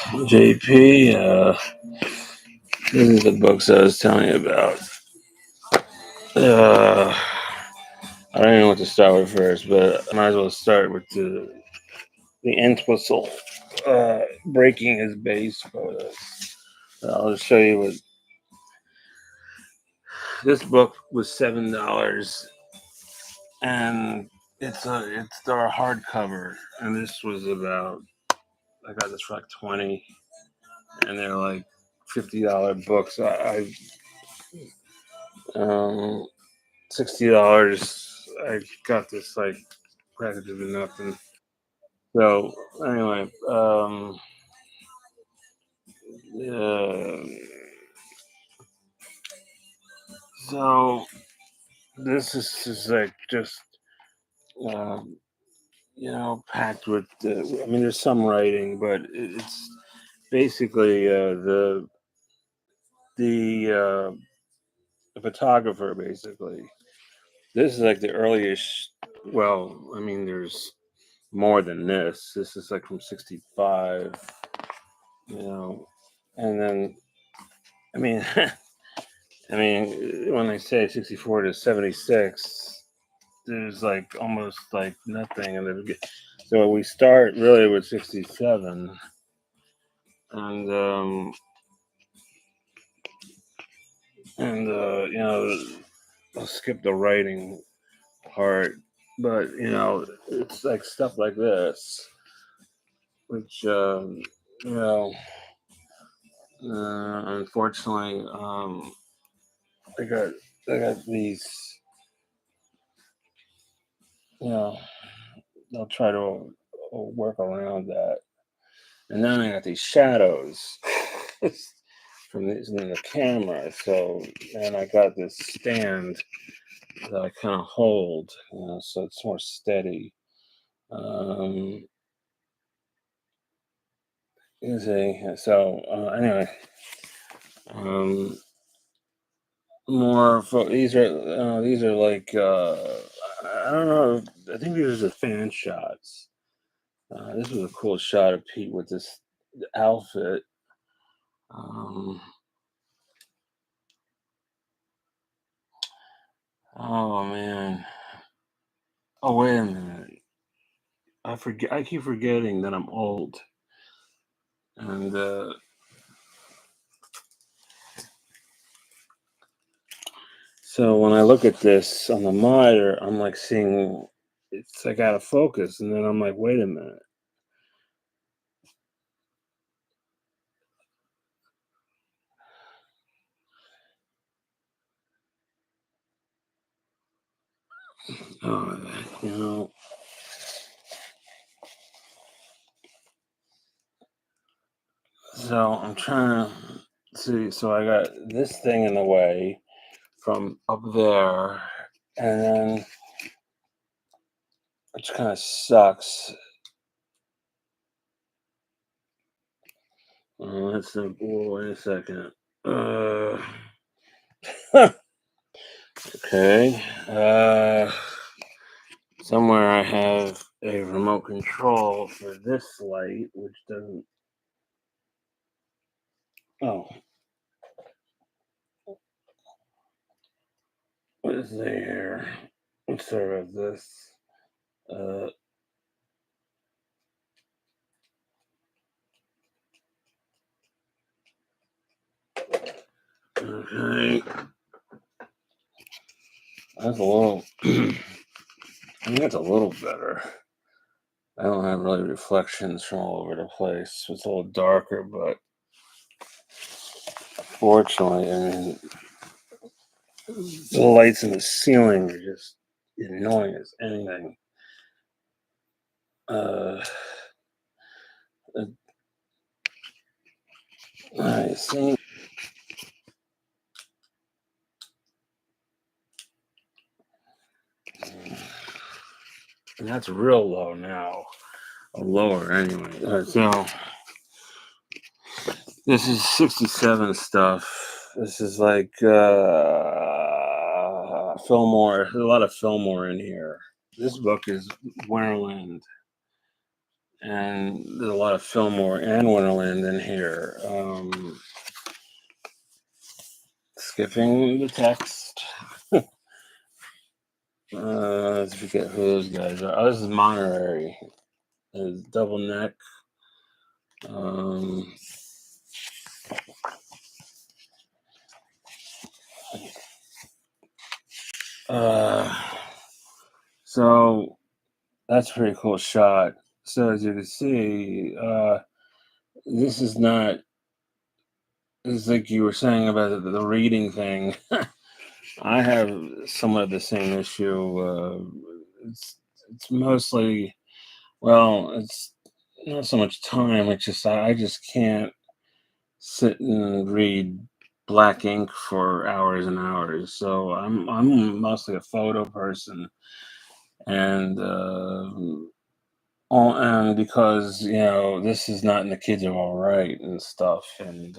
JP, this is the books I was telling you about. Uh, I don't even know what to start with first, but I might as well start with the end whistle breaking his base photos. I'll just show you what this book was $7, and it's our hardcover, and this was about I got this for like 20, and they're like $50 books. $60. I got this like practically nothing. So anyway, uh, so this is just like just um, packed with. I mean, there's some writing, but it's basically the photographer. Basically, this is like the earliest. Well, I mean, there's more than this. This is like from '65. You know, and then I mean, I mean, when they say 64 to 76, there's like almost like nothing in the beginning. So we start really with 67, and I'll skip the writing part, but it's like stuff like this, which you know, unfortunately, I got I got these, you know, I'll try to work around that. And then I got these shadows from the camera. So, and I got this stand that I kind of hold, so it's more steady. Um, you see, so anyway, um, these are like I don't know. I think these are the fan shots. This was a cool shot of Pete with this outfit. Um, oh man. Oh wait a minute. I forget. I keep forgetting that I'm old, and so when I look at this on the monitor, I'm like seeing it's like out of focus, and then I'm like, wait a minute. Oh, you know. So I'm trying to see. So I got this thing in the way from up there, and then which kind of sucks. Let's think. Oh, wait a second. Uh, okay. Somewhere I have a remote control for this light, which doesn't. Oh, what is there? Let's start with this. Uh, okay. That's a little. I think that's a little better. I don't have really reflections from all over the place. It's a little darker, but fortunately, I mean, the lights in the ceiling are just annoying as anything. Uh, I see. And that's real low now. Or lower, anyway. So, this is 67 stuff. This is like Fillmore. There's a lot of Fillmore in here. This book is Winterland. and there's a lot of Fillmore and Wonderland in here. Skipping the text. Let's forget who those guys are. Oh, this is Monterey. It's double neck. Um, so that's a pretty cool shot. So as you can see, this is not. It's like you were saying about the reading thing. I have somewhat of the same issue. It's mostly, well, it's not so much time. It's just I just can't sit and read black ink for hours and hours. So I'm mostly a photo person, and and because this is not in the kids are all right and stuff and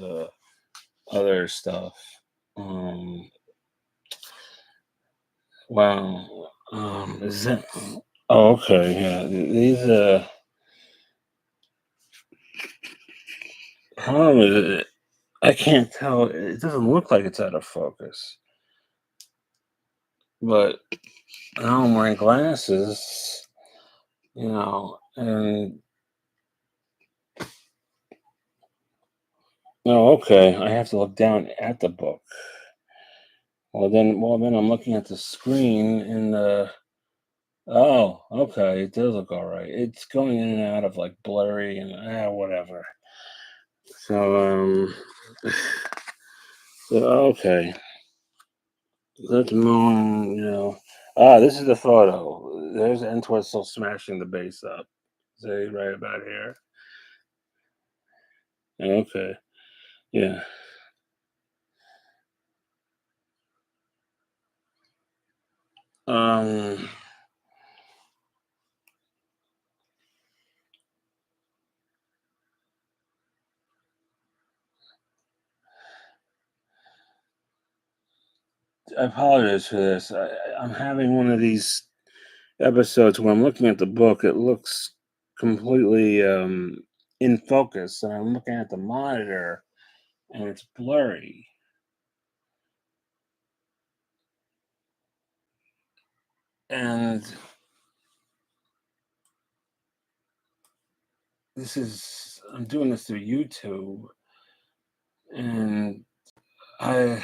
other stuff. Um, wow. Is that? Oh, okay. Yeah. These problem is I can't tell. It doesn't look like it's out of focus, but now I'm wearing glasses. And oh, okay. I have to look down at the book. Well then, I'm looking at the screen in the. Oh, okay. It does look all right. It's going in and out of like blurry and whatever. So so okay. Let's move. This is the photo. There's Entwistle smashing the base up. Say right about here. Okay. Yeah. Um. I apologize for this. I'm having one of these episodes where I'm looking at the book. It looks completely in focus, and I'm looking at the monitor, and it's blurry. And I'm doing this through YouTube, and I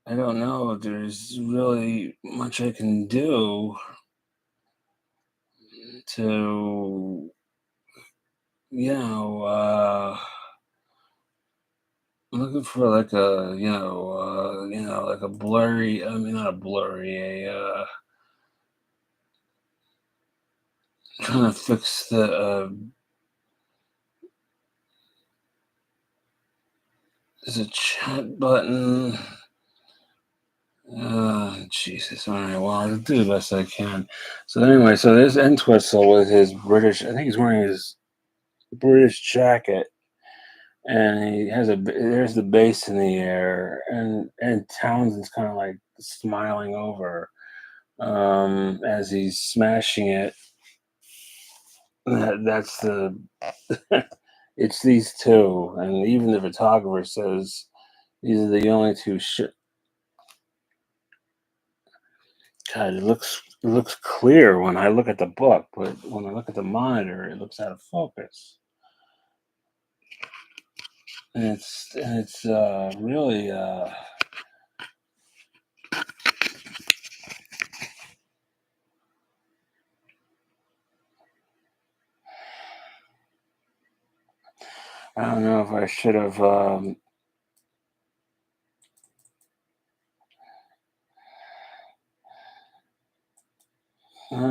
I don't know if there's really much I can do to, you know, I'm looking for like a, like a blurry, I mean, not a blurry, trying to fix there's a chat button. Jesus. All right. Well, I'll do the best I can. So anyway, so there's Entwistle with his British. I think he's wearing his British jacket, and he has there's the bass in the air, and Townsend's kind of like smiling over, as he's smashing it. That's the. It's these two, and even the photographer says these are the only two. God, it looks clear when I look at the book, but when I look at the monitor, it looks out of focus. And it's really I don't know if I should have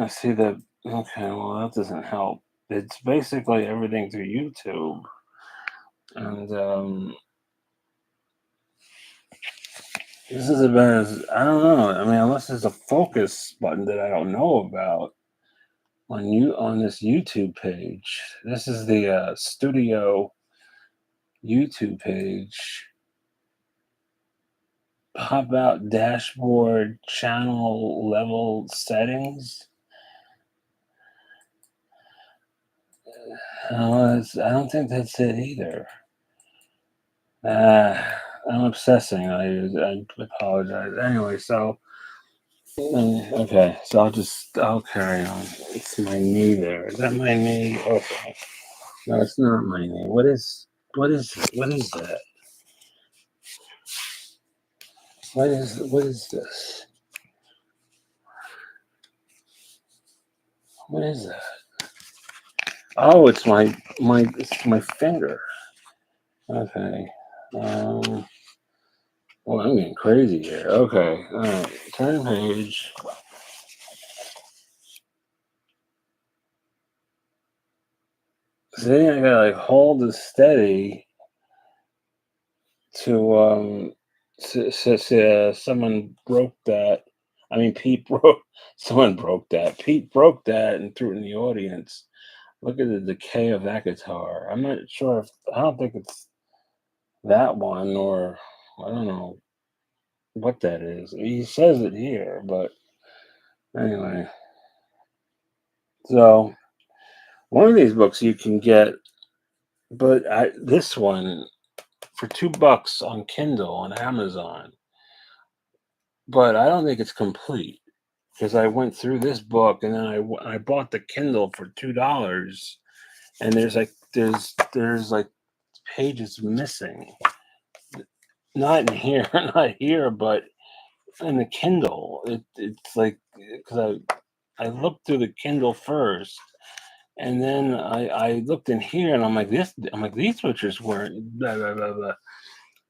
see the okay, well that doesn't help. It's basically everything through YouTube. And this is about as I don't know. I mean, unless there's a focus button that I don't know about on this YouTube page. This is the studio YouTube page. Pop out dashboard channel level settings. I don't think that's it either. Uh, I'm obsessing. I apologize. Anyway, so okay, so I'll carry on. It's my knee there. Is that my knee? Okay. No, it's not my knee. What is that? What is this? What is that? Oh, it's my finger. Okay. Um. Well, I'm getting crazy here. Okay. All right. Turn page. So then I gotta like hold it steady to someone broke that. I mean, Pete broke. Someone broke that. Pete broke that and threw it in the audience. Look at the decay of that guitar. I'm not sure if I don't think it's that one or I don't know what that is. He says it here, but anyway. So one of these books you can get, but this one for $2 on Kindle on Amazon. But I don't think it's complete because I went through this book and then I bought the Kindle for $2, and there's like pages missing. Not in here, not here, but in the Kindle. It's like because I looked through the Kindle first, and then I looked in here, and I'm like this. I'm like these pictures weren't blah blah blah blah.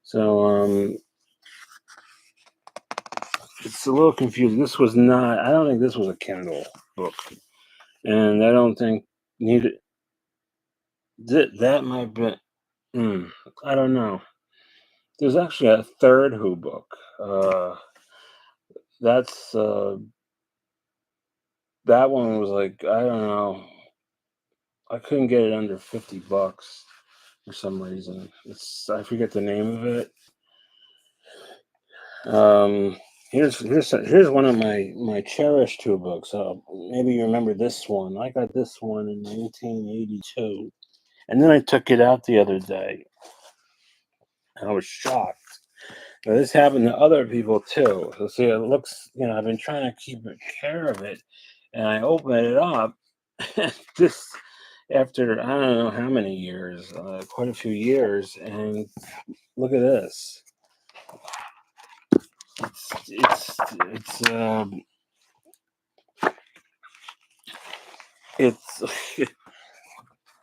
So it's a little confusing. This was not. I don't think this was a Kindle book, and I don't think needed. That might be. I don't know. There's actually a third Who book. That's that one was like I don't know. I couldn't get it under $50 for some reason. I forget the name of it. Um, here's one of my cherished Who books. Maybe you remember this one. I got this one in 1982, and then I took it out the other day. And I was shocked. Now, this happened to other people too. So see, it looks. I've been trying to keep care of it, and I open it up. This after I don't know how many years, quite a few years, and look at this. It's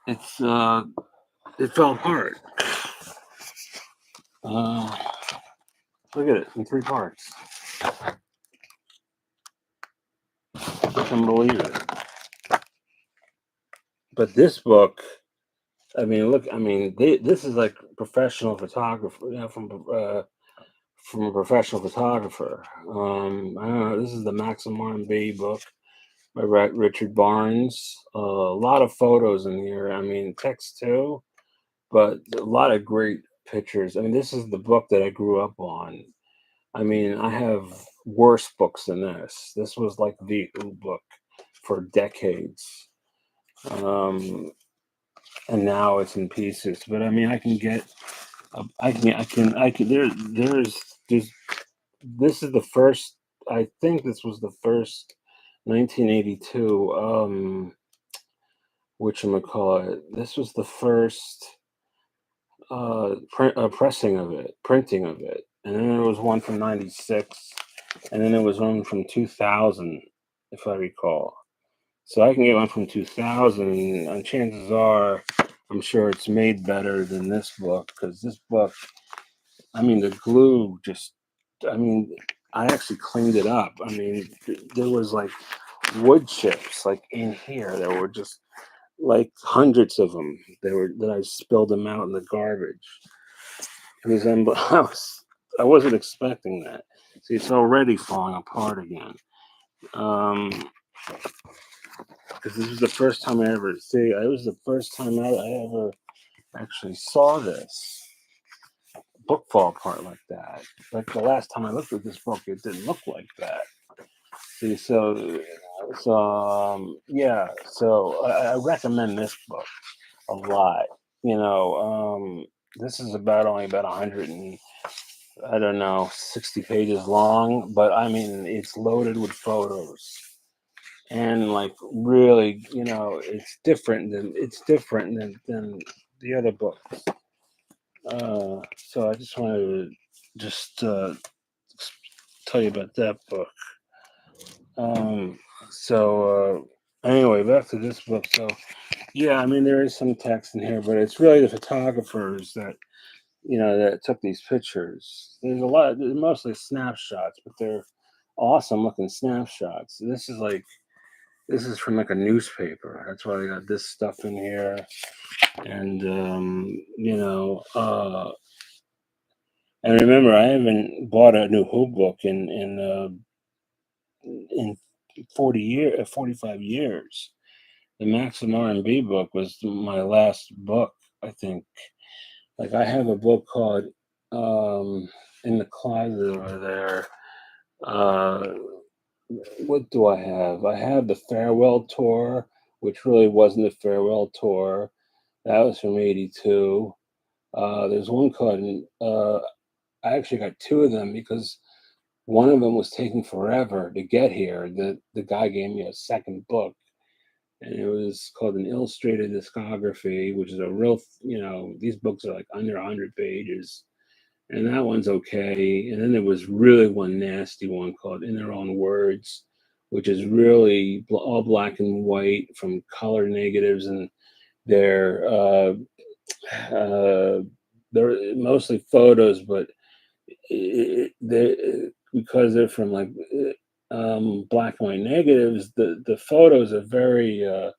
it's it fell apart. Uh, Look at it in three parts. I can believe it. But this book, I mean, look, I mean, this is like professional photographer, from a professional photographer. I don't know. This is the Maxim R&B book by Richard Barnes. A lot of photos in here. I mean, text too, but a lot of great pictures. I mean, this is the book that I grew up on. I mean, I have worse books than this. This was like the Who book for decades. Um, and now it's in pieces. But I mean, I can get, I can. There's. This is the first. I think this was the first 1982. Whatchamacallit. This was the first printing of it, and then there was one from '96, and then there was one from 2000, if I recall. So I can get one from 2000, and chances are, I'm sure it's made better than this book because this book, I mean, the glue just, I mean, I actually cleaned it up. I mean, there was like wood chips like in here. There were just like hundreds of them. That I spilled them out in the garbage. It was I wasn't expecting that. See, it's already falling apart again. Because this was the first time I ever see. It was the first time I ever actually saw this book fall apart like that. Like the last time I looked at this book, it didn't look like that. See, so So yeah, so I recommend this book a lot. You know, this is about only about 100 and I don't know 60 pages long, but I mean it's loaded with photos and like really, it's different than the other book. So I just wanted to just tell you about that book. Um, so anyway, back to this book. So yeah, I mean there is some text in here, but it's really the photographers that took these pictures. There's a lot. They're mostly snapshots, but they're awesome looking snapshots. This is from like a newspaper. That's why they got this stuff in here. And and remember, I haven't bought a new Who book in 45 years. The Maxim R&B book was my last book, I think. Like I have a book called in the closet over there. Uh, what do I have? I have the Farewell Tour, which really wasn't a farewell tour. That was from '82. There's one called. I actually got two of them because one of them was taking forever to get here. The guy gave me a second book, and it was called an illustrated discography, which is a real. These books are like under 100 pages, and that one's okay. And then there was really one nasty one called In Their Own Words, which is really all black and white from color negatives, and they're uh, uh, they're mostly photos, but because they're from like black and white negatives, the photos are very uh,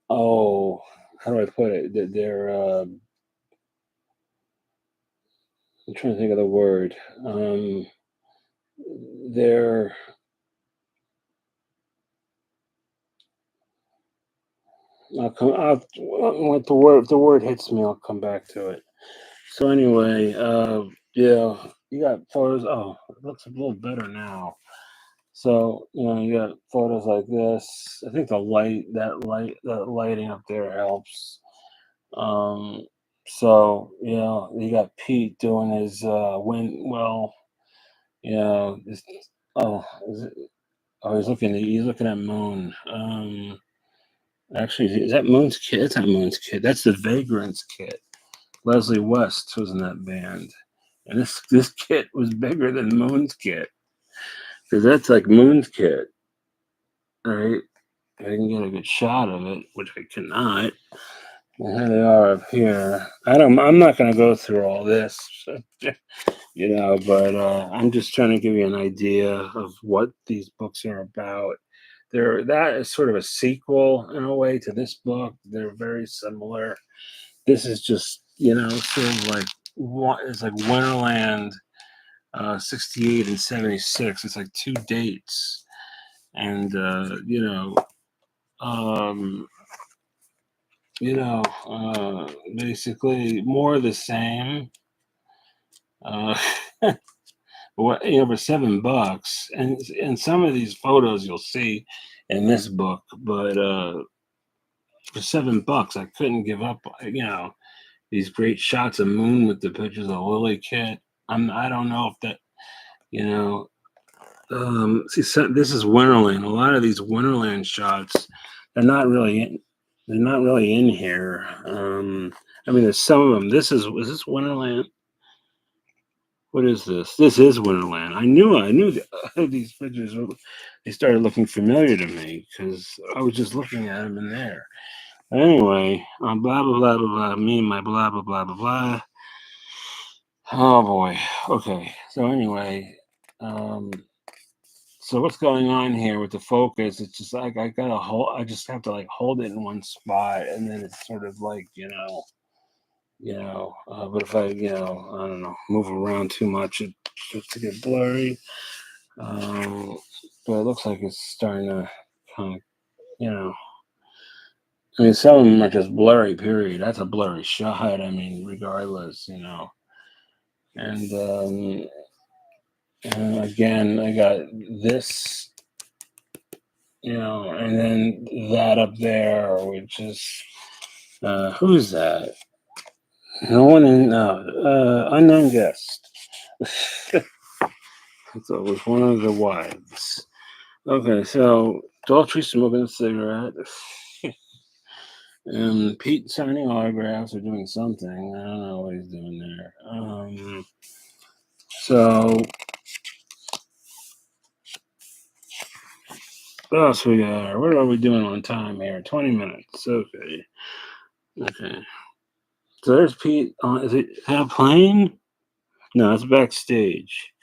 oh, how do I put it? They're I'm trying to think of the word. They're I'll come. What the word hits me, I'll come back to it. So anyway, yeah, you got photos. Oh, it looks a little better now. So you got photos like this. I think that lighting up there helps. Um, so you got Pete doing his wind. Well, you know, this, oh, is it, oh, he's looking at Moon. Actually, is that Moon's kid? That's not Moon's kid. That's the Vagrants kid. Leslie West was in that band, and this kit was bigger than Moon's kit because that's like Moon's kit, right? I can get a good shot of it, which I cannot. And here they are up here. I'm not gonna go through all this, but I'm just trying to give you an idea of what these books are about. That is sort of a sequel in a way to this book. They're very similar. This is just sort of like it's like Wonderland 68 and 76. It's like two dates, and um, basically more of the same. Uh, for $7, and some of these photos you'll see in this book, but for $7, I couldn't give up. These great shots of Moon with the pictures of Lily Kit. I don't know if that you know see, this is Winterland. A lot of these Winterland shots, they're not really in. They're not really in here. I mean, there's some of them. Was this Winterland? What is this? This is Winterland. I knew these pictures. They started looking familiar to me because I was just looking at them in there. Anyway, blah blah blah blah blah. Me and my blah blah blah blah blah. Oh boy. Okay. So anyway, um, so what's going on here with the focus? It's just like I gotta hold. I just have to like hold it in one spot, and then it's sort of like But if I don't know, move around too much, it starts to get blurry. But it looks like it's starting to kind of, you know. I mean, some of them are just blurry. Period. That's a blurry shot. I mean, regardless. And again, I got this. and then that up there, which is who's that? No one in unknown guest. So it was one of the wives. Okay, so Daltrey smoking a cigarette. And Pete signing autographs or doing something. I don't know what he's doing there. So what else we got? What are we doing on time here? 20 minutes. Okay. Okay. So there's Pete. Is it that plane? No, it's backstage.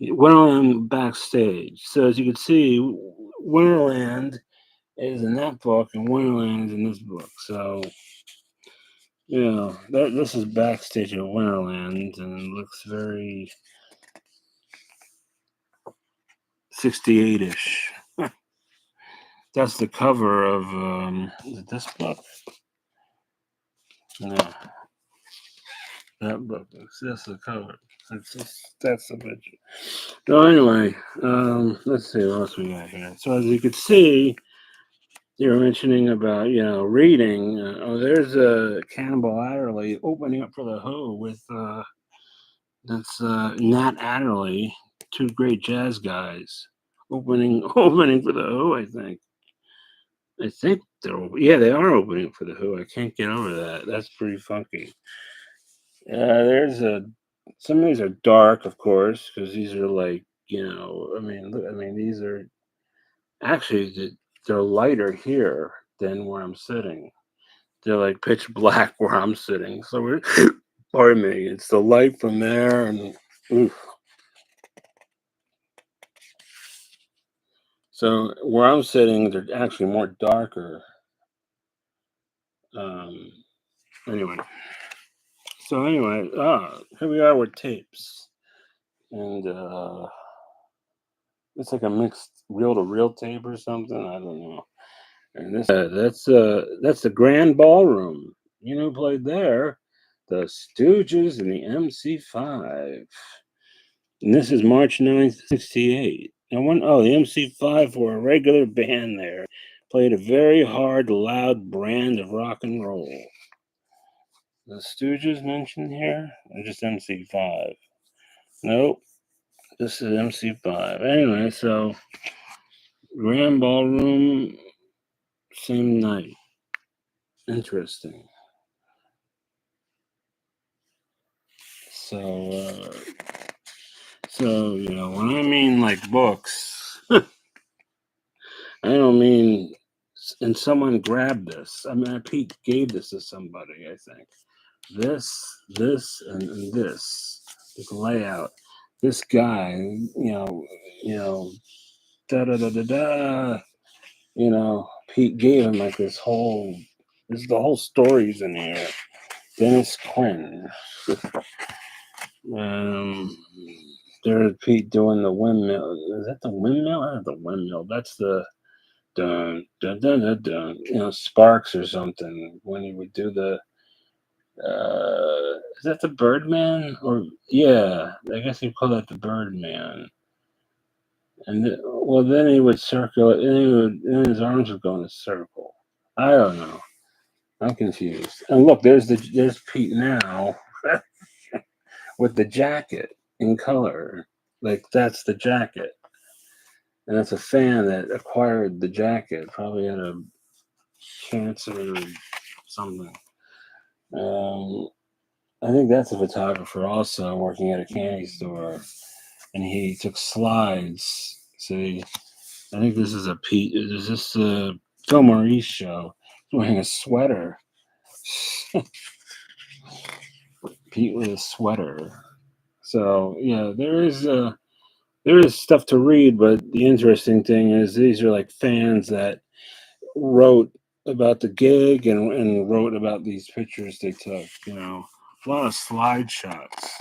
Wonderland backstage. So as you can see, Wonderland is in that book, and Wonderland is in this book. So this is backstage at Wonderland, and it looks very 68-ish. That's the cover of is it this book? No, that book. That's the cover. That's the picture. So anyway, let's see what else we got here. So as you can see, you were mentioning about reading. There's a Cannibal Adderley opening up for the Who with that's Nat Adderley, two great jazz guys opening for the Who. I think they are opening for the Who. I can't get over that. That's pretty funky. Some of these are dark, of course, because these are like these are actually they're lighter here than where I'm sitting. They're like pitch black where I'm sitting. So we're, pardon me, it's the light from there and oof. So where I'm sitting, they're actually more darker. Um, anyway, here we are with tapes, and it's like a mixed reel-to-reel tape or something. I don't know. And that's the Grand Ballroom. You know who played there? The Stooges and the MC5. And this is March 9th, 68. And the MC5 were a regular band there. Played a very hard, loud brand of rock and roll. The Stooges mentioned here? Or just MC5? Nope. This is MC5. Anyway, so Grand Ballroom, same night. Interesting. So, when I mean like books, I don't mean, and someone grabbed this. I mean, Pete gave this to somebody, I think. This, and this layout. This guy, da da da da da. Pete gave him like this whole. The whole story's in here. Dennis Quinn. Um, there's Pete doing the windmill. Is that the windmill? Not the windmill. That's the dun dun dun dun dun. Sparks or something when he would do the. Is that the Birdman? Or yeah, I guess you call that the Birdman. And then he would circle it, and his arms would go in a circle. I don't know. I'm confused. And look, there's Pete now with the jacket in color. Like that's the jacket. And that's a fan that acquired the jacket. Probably had a cancer or something. I think that's a photographer also working at a candy store. And he took slides. I think this is a Pete. Is this a Phil Maurice show? He's wearing a sweater. Pete with a sweater. So yeah, there is stuff to read, but the interesting thing is these are like fans that wrote about the gig and wrote about these pictures they took. A lot of slide shots.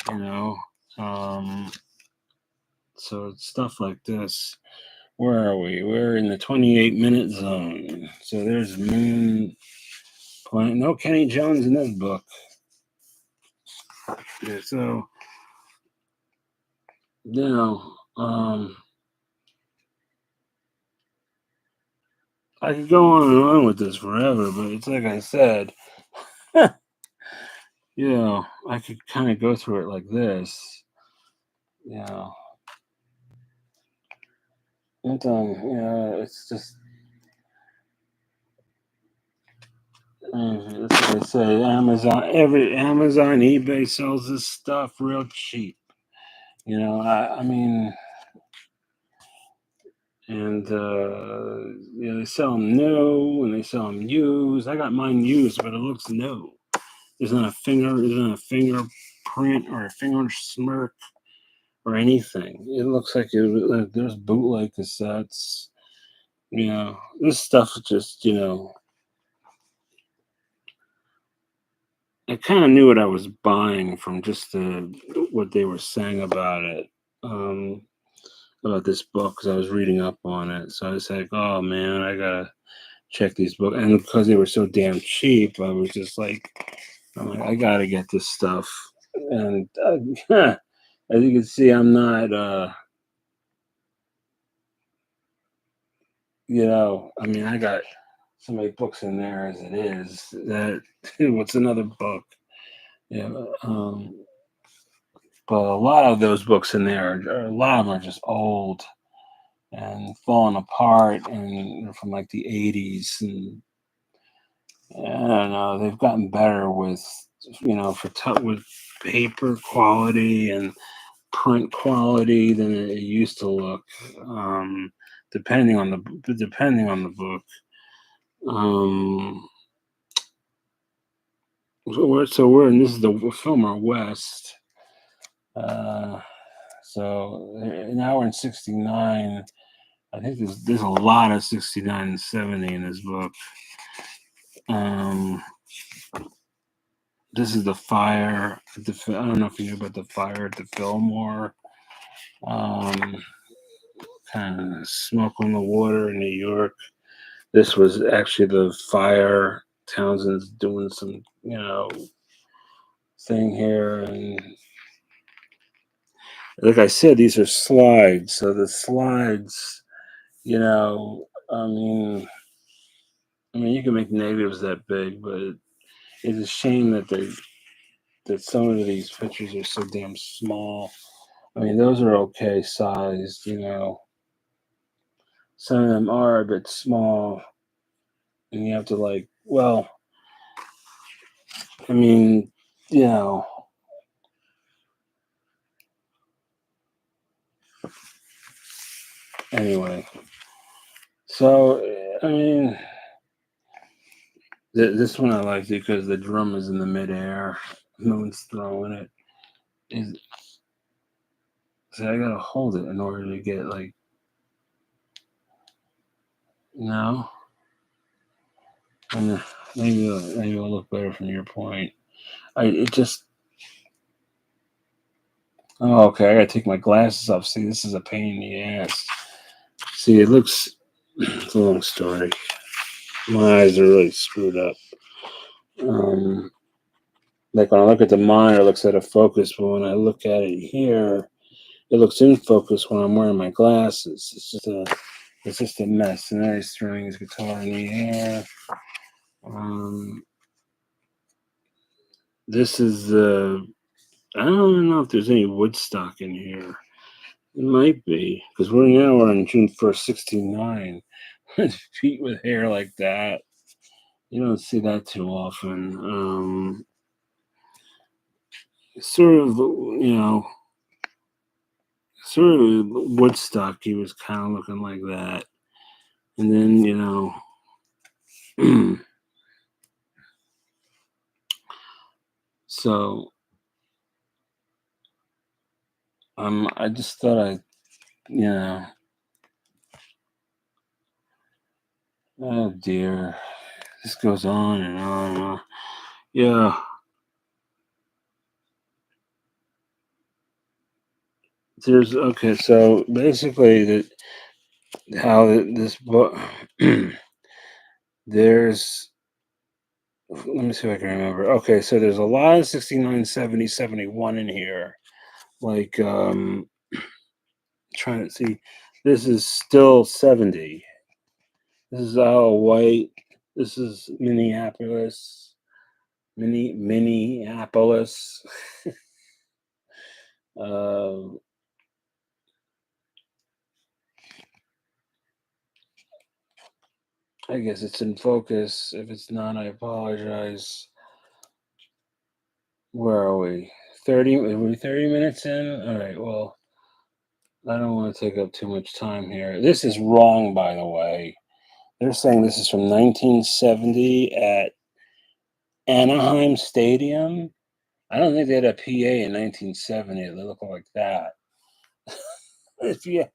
You know, um, so it's stuff like this. Where are we? We're in the 28-minute zone. So there's Moon Point. No Kenny Jones in this book. Yeah, so you know, I could go on and on with this forever, but it's like I said, I could kind of go through it like this. You know, it's just that's what I say. Amazon, eBay sells this stuff real cheap. I mean, and they sell them new and they sell them used. I got mine used, but it looks new. There's not a fingerprint or a finger smirk or anything. It looks like there's bootleg cassettes. This stuff just I kind of knew what I was buying from just what they were saying about it, um, about this book, because I was reading up on it. So I was like, oh man, I gotta check these books. And because they were so damn cheap, I was just like, I'm like, I gotta get this stuff. And as you can see, I'm not, I mean, I got so many books in there as it is. That what's another book? Yeah, but a lot of those books in there, a lot of them are just old and falling apart, and they're from like the '80s. And I don't know, they've gotten better with, with paper quality and print quality than it used to look. Um, depending on the book. Um, so we're in this is the Fillmore West. Uh, so now we're in '69. I think there's a lot of '69 and '70 in this book. Um, this is the fire. I don't know if you knew about the fire at the Fillmore. Um, kind of smoke on the water in New York. This was actually the fire. Townsend's doing some, thing here, and like I said, these are slides. So the slides, I mean, you can make negatives that big, but it's a shame that some of these pictures are so damn small. I mean, those are okay sized, Some of them are a bit small, and you have to I mean, you know, anyway. So, I mean, this one I like because the drum is in the midair, no one's throwing it. Is So I gotta hold it in order to get no, and maybe it'll look better from your point. I it just Oh, okay. I gotta take my glasses off. See, this is a pain in the ass. See, it looks. It's a long story. My eyes are really screwed up. Um, like when I look at the monitor, it looks out of focus, but when I look at it here, it looks in focus when I'm wearing my glasses. It's just a mess. And then he's throwing his guitar in the air. Um, this is the. I don't even know if there's any Woodstock in here. It might be because we're on June 1st, '69. Feet with hair like that. You don't see that too often. Sort of, sort of Woodstock. He was kind of looking like that, and then so I just thought oh dear, this goes on and on and on. Yeah, there's okay. So basically, this book there's let me see if I can remember. Okay, so there's a lot of 69, 70, 71 in here. Like trying to see, this is still 70. This is all white. This is Minneapolis. Minneapolis. uh, I guess it's in focus. If it's not, I apologize. Where are we? 30? Are we 30 minutes in? All right. Well, I don't want to take up too much time here. This is wrong, by the way. They're saying this is from 1970 at Anaheim Stadium. I don't think they had a PA in 1970 that looked like that. Yeah,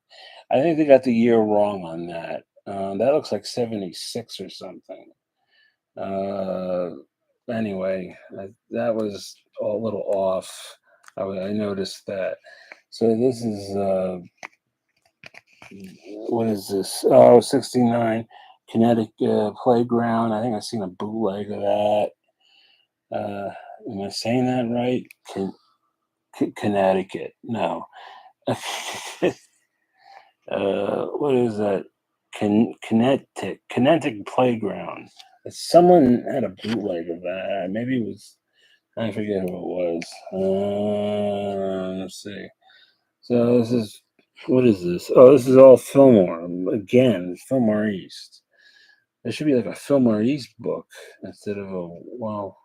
I think they got the year wrong on that. That looks like 76 or something. Uh, anyway, that was a little off. I noticed that. So this is, what is this? Oh, 69 Connecticut Playground. I think I've seen a bootleg of that. Am I saying that right? Connecticut. No. What is that? Kinetic Playground. Someone had a bootleg of that. Maybe it was, I forget who it was. Let's see. So this is, what is this? Oh, this is all Fillmore. Again, Fillmore East. There should be like a Fillmore East book instead of a, well.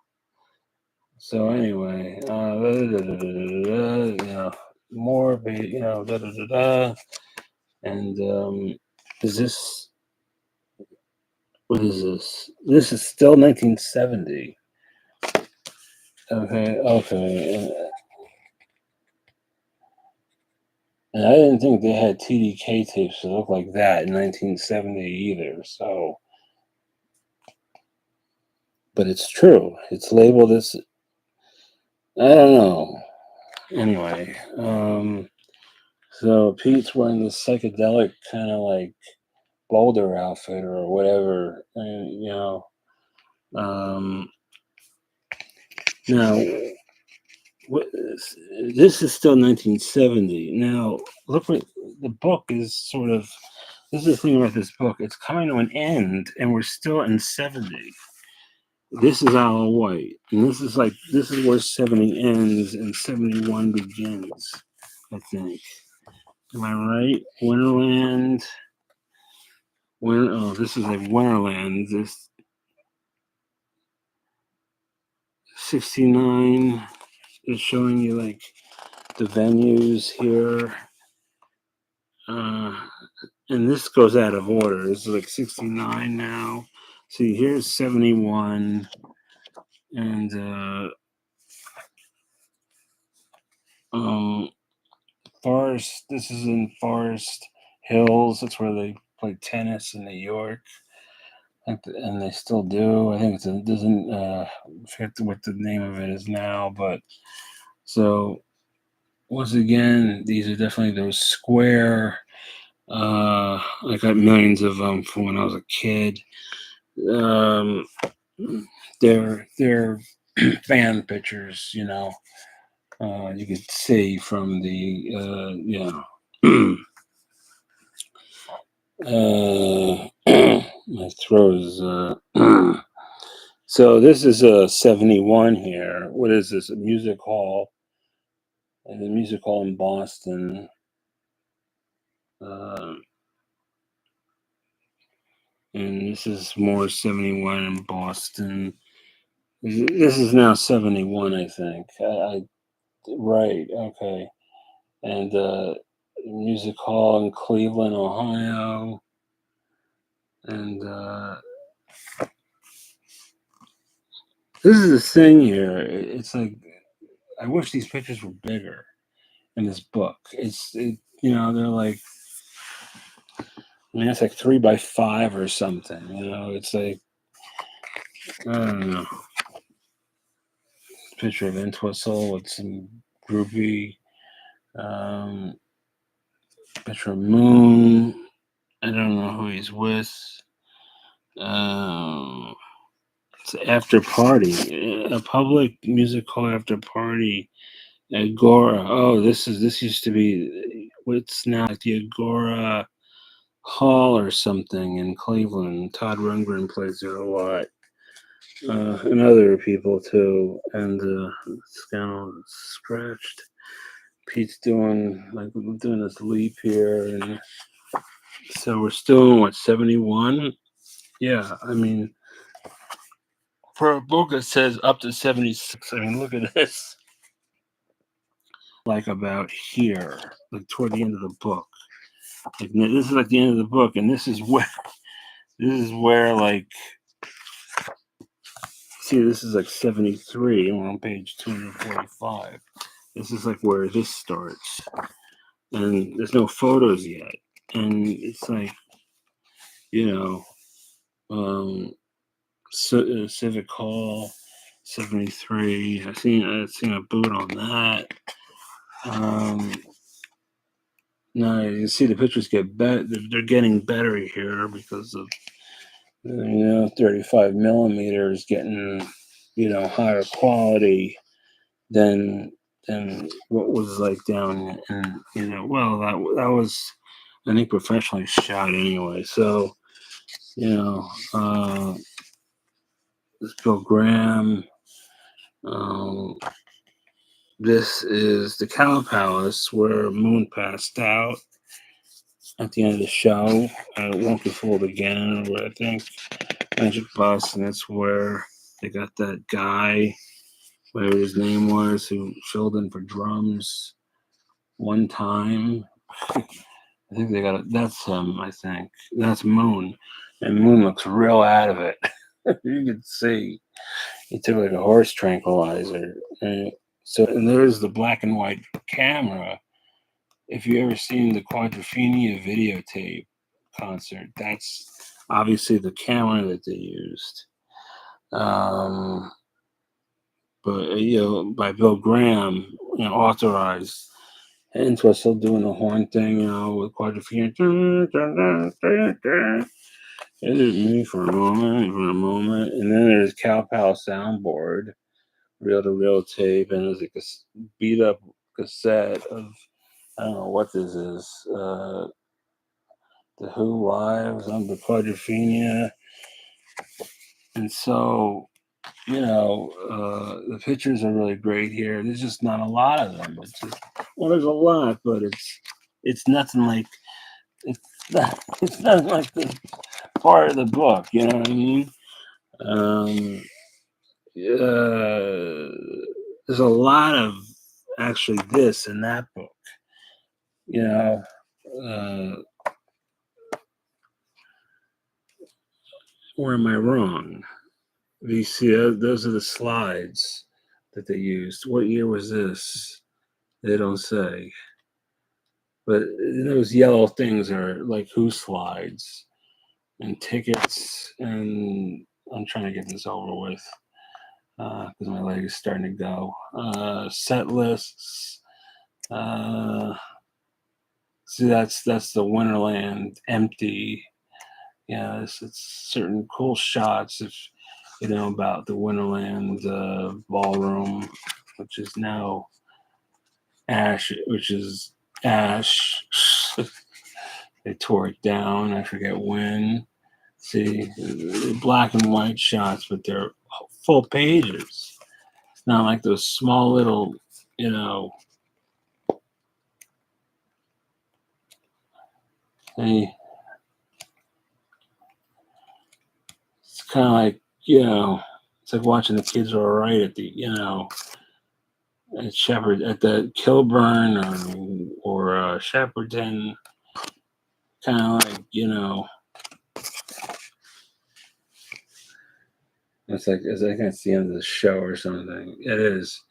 So anyway, more, and is this, what is this? This is still 1970. Okay. And I didn't think they had TDK tapes that look like that in 1970 either. So, but it's true. It's labeled as, I don't know. Anyway, so Pete's wearing this psychedelic kind of like Boulder outfit or whatever, and, now this is still 1970. Now look what the book is sort of. This is the thing about this book. It's coming to an end, and we're still in 70. This is all white, and this is where 70 ends and 71 begins. I think. Am I right? Winterland. This is like Winterland. This 69 is showing you like the venues here. And this goes out of order. This is like 69 now. See, here's 71. And Forest, this is in Forest Hills. That's where they play tennis in New York. And they still do. I think it doesn't, I forget what the name of it is now. But so, once again, these are definitely those square. I got millions of them from when I was a kid. They're fan pictures, you could see from the my throat is so this is a 71 here. What is this? A music hall. And the music hall in Boston. Uh, and this is more 71 in Boston. This is now 71, I think. Right, okay. And music hall in Cleveland, Ohio. And this is the thing here. It's like, I wish these pictures were bigger in this book. They're like, I mean, it's like 3x5 or something. It's like, I don't know. Picture of Entwistle with some groupie. Picture of Moon. I don't know who he's with. It's after party, a public music hall after party. Agora. Oh, this used to be what's now like the Agora Hall or something in Cleveland. Todd Rundgren plays there a lot. And other people too. And it's kind of scratched. Pete's doing this leap here, and so we're still in what 71. Yeah, I mean, for a book that says up to 76, I mean, look at this. Like about here, like toward the end of the book. Like this is like the end of the book, and this is where like see, this is like 73. We're on page 245. This is like where this starts, and there's no photos yet, and it's like you know, um, Civic Hall, 73. I seen a boot on that. Now you see the pictures get better. They're getting better here because of 35 millimeters getting higher quality than what was like down in well that was I think professionally shot anyway. So this Bill Graham. Um, this is the Cow Palace where Moon passed out at the end of the show. Won't Be Fooled Again, where I think Magic Bus, and that's where they got that guy, whatever his name was, who filled in for drums one time. I think they got it. That's him. I think that's Moon, and Moon looks real out of it. You can see he took like a horse tranquilizer. And there's the black and white camera. If you ever seen the Quadrophenia videotape concert, that's obviously the camera that they used. But by Bill Graham, authorized. And we're still doing the horn thing, with Quadrophenia. It did me for a moment, and then there's Cow Pal soundboard, reel-to-reel tape, and there's like a beat-up cassette of I don't know what this is. The Who lives on the Quadrophenia, and so the pictures are really great here. There's just not a lot of them. There's a lot, but it's nothing like it's nothing like the part of the book. You know what I mean? There's a lot of actually this in that book. You know, uh, or am I wrong? You see, those are the slides that they used. What year was this? They don't say. But those yellow things are like Who slides and tickets. And I'm trying to get this over with because my leg is starting to go. Set lists. See, that's the Winterland empty. Yeah, it's certain cool shots if you know about the Winterland ballroom, which is now ash. They tore it down. I forget when. See, black and white shots, but they're full pages. It's not like those small little, Hey, it's kind of like, it's like watching the kids are all right at the, at Shepherd, at the Kilburn or Shepperton, kind of like, it's like it's the end of the show or something. It is.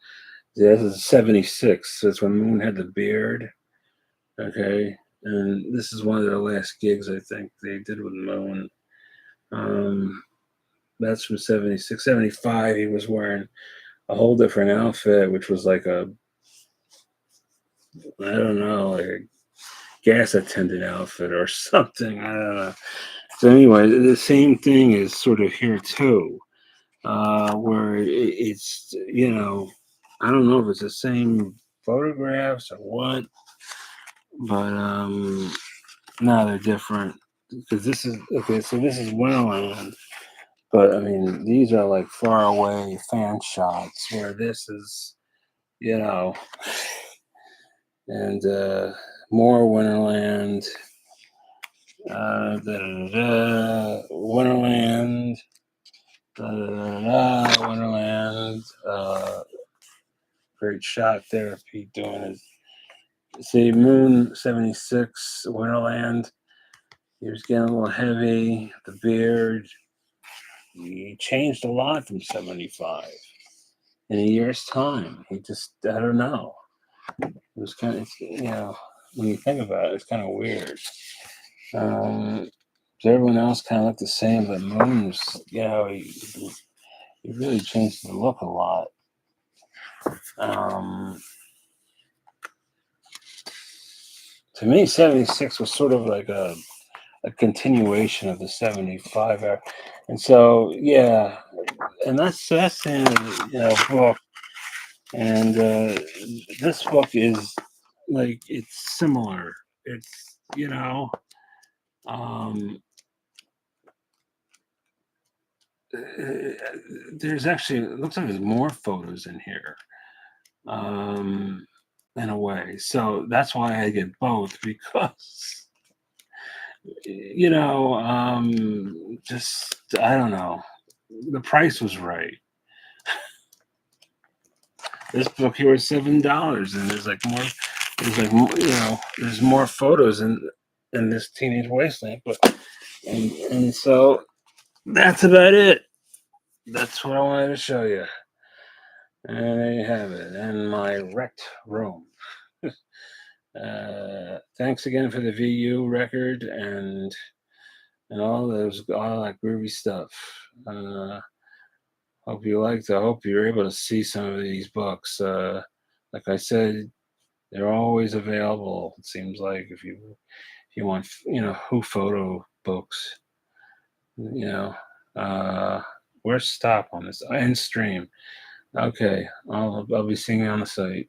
Yeah, this is 76. That's when Moon had the beard. Okay. And this is one of their last gigs, I think, they did with Moon. That's from 76. 75, he was wearing a whole different outfit, which was like I don't know, like a gas attendant outfit or something. I don't know. So anyway, the same thing is sort of here too, where it's, I don't know if it's the same photographs or what, but No, they're different because this is okay. So this is Wonderland, but I mean these are like far away fan shots where this is, you know, and more Wonderland, Wonderland, Wonderland. Great shot there, Pete doing his. See, Moon 76, Wonderland. He was getting a little heavy. The beard. He changed a lot from 75 in a year's time. He just, I don't know. It was kind of, when you think about it, it's kind of weird. Everyone else kind of looked the same, but Moon's, he really changed the look a lot. To me, 76 was sort of like a continuation of the 75 era. And so, yeah, and that's in book. And this book is like, it's similar. It's, um, there's actually, it looks like there's more photos in here, in a way. So that's why I get both, because just, I don't know, the price was right. This book here was $7, and there's more photos in this Teenage Wasteland. But and so that's about it. That's what I wanted to show you. And there you have it, and my wrecked room. Thanks again for the VU record and all that groovy stuff. Hope you liked. I hope you're able to see some of these books. Like I said, they're always available. It seems like if you want, Who photo books, you know. Where's stop on this end stream? Okay, I'll be seeing you on the site.